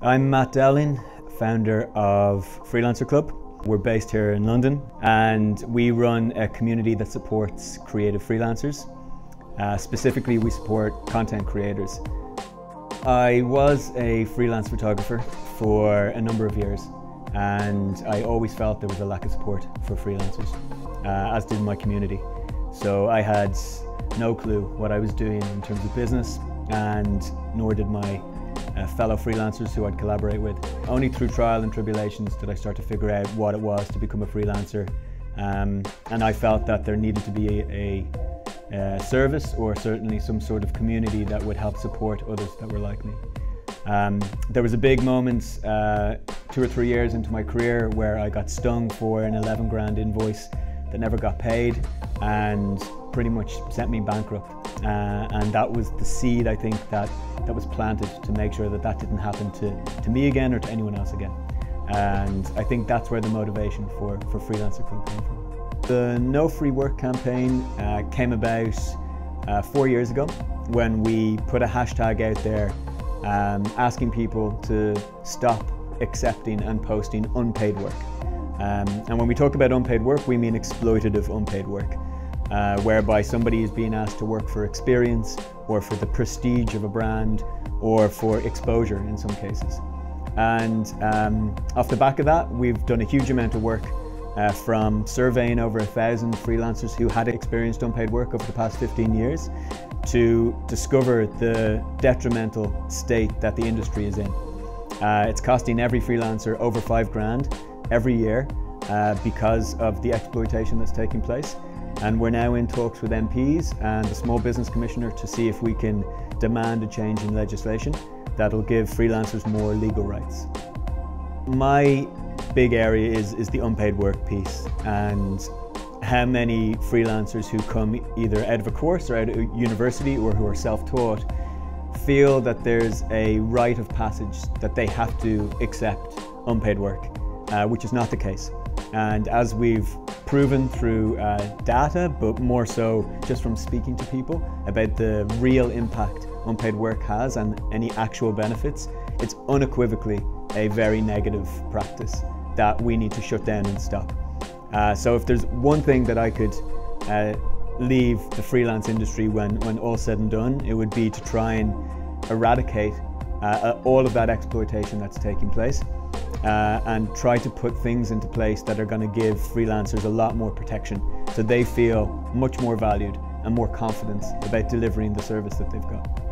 I'm Matt Dowling, founder of Freelancer Club. We're based here in London and we run a community that supports creative freelancers. Specifically, we support content creators. I was a freelance photographer for a number of years and I always felt there was a lack of support for freelancers, as did my community. So I had no clue what I was doing in terms of business, and nor did my fellow freelancers who I'd collaborate with. Only through trial and tribulations did I start to figure out what it was to become a freelancer, and I felt that there needed to be a service, or certainly some sort of community that would help support others that were like me. There was a big moment 2 or 3 years into my career where I got stung for an 11 grand invoice that never got paid and pretty much sent me bankrupt. And that was the seed, I think, that was planted to make sure that that didn't happen to me again or to anyone else again. And I think that's where the motivation for Freelancer Club came from. The No Free Work campaign came about 4 years ago when we put a hashtag out there asking people to stop accepting and posting unpaid work. And when we talk about unpaid work, we mean exploitative unpaid work, whereby somebody is being asked to work for experience or for the prestige of a brand or for exposure in some cases. And off the back of that, we've done a huge amount of work from surveying over 1,000 freelancers who had experienced unpaid work over the past 15 years to discover the detrimental state that the industry is in. It's costing every freelancer over 5 grand every year because of the exploitation that's taking place. And we're now in talks with MPs and the Small Business Commissioner to see if we can demand a change in legislation that'll give freelancers more legal rights. My big area is the unpaid work piece, and how many freelancers who come either out of a course or out of university or who are self-taught feel that there's a rite of passage that they have to accept unpaid work, which is not the case. And as we've proven through data, but more so just from speaking to people about the real impact unpaid work has and any actual benefits, it's unequivocally a very negative practice that we need to shut down and stop. So if there's one thing that I could leave the freelance industry when all's said and done, it would be to try and eradicate all of that exploitation that's taking place, and try to put things into place that are going to give freelancers a lot more protection so they feel much more valued and more confident about delivering the service that they've got.